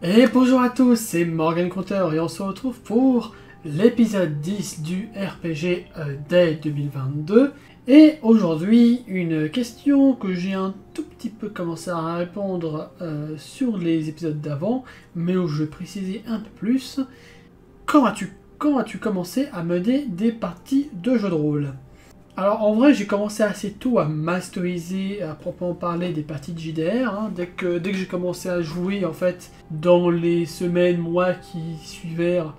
Et bonjour à tous, c'est Morgan Conter et on se retrouve pour l'épisode 10 du RPG Day 2022. Et aujourd'hui, une question que j'ai un tout petit peu commencé à répondre sur les épisodes d'avant, mais où je vais préciser un peu plus. Quand as-tu commencé à mener des parties de jeux de rôle? Alors en vrai, j'ai commencé assez tôt à masteriser, à proprement parler, des parties de JDR. Dès que j'ai commencé à jouer, en fait, dans les semaines, mois qui suivèrent,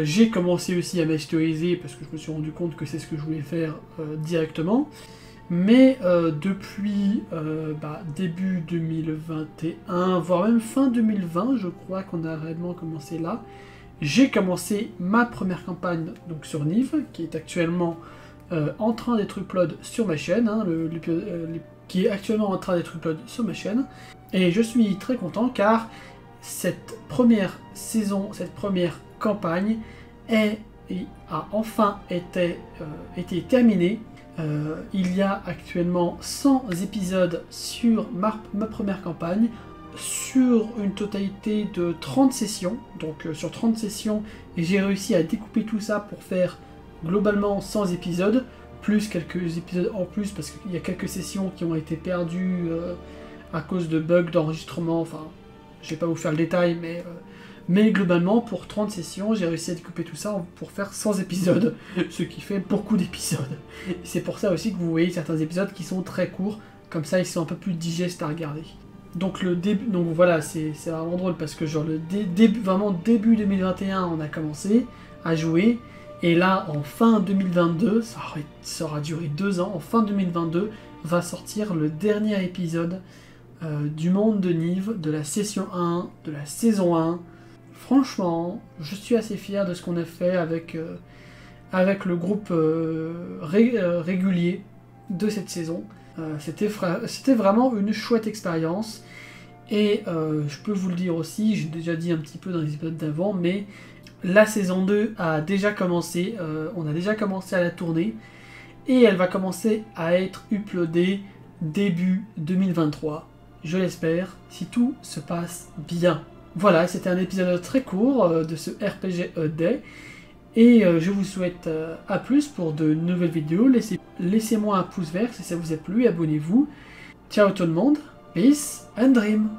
j'ai commencé aussi à masteriser parce que je me suis rendu compte que c'est ce que je voulais faire directement. Mais depuis début 2021, voire même fin 2020, je crois qu'on a réellement commencé là, j'ai commencé ma première campagne donc sur Niv, qui est actuellement en train d'être upload sur ma chaîne, qui est actuellement en train d'être upload sur ma chaîne. Et je suis très content car cette première saison, cette première campagne a enfin été terminée. Il y a actuellement 100 épisodes sur ma première campagne, sur une totalité de 30 sessions. Donc sur 30 sessions, j'ai réussi à découper tout ça pour faire globalement 100 épisodes, plus quelques épisodes en plus, parce qu'il y a quelques sessions qui ont été perdues à cause de bugs d'enregistrement, enfin, je vais pas vous faire le détail, mais globalement, pour 30 sessions, j'ai réussi à découper tout ça pour faire 100 épisodes, ce qui fait beaucoup d'épisodes. Et c'est pour ça aussi que vous voyez certains épisodes qui sont très courts, comme ça ils sont un peu plus digestes à regarder. Donc voilà, c'est vraiment drôle, parce que genre vraiment début 2021, on a commencé à jouer, et là, en fin 2022, ça aura duré 2 ans, en fin 2022, va sortir le dernier épisode du monde de Niv, de la session 1, de la saison 1. Franchement, je suis assez fier de ce qu'on a fait avec le groupe régulier de cette saison. C'était vraiment une chouette expérience, et je peux vous le dire aussi, j'ai déjà dit un petit peu dans les épisodes d'avant, mais la saison 2 a déjà commencé, on a déjà commencé à la tourner, et elle va commencer à être uploadée début 2023, je l'espère, si tout se passe bien. Voilà, c'était un épisode très court de ce RPG Day, et je vous souhaite à plus pour de nouvelles vidéos. Laissez-moi un pouce vert si ça vous a plu, abonnez-vous. Ciao tout le monde, peace and dream.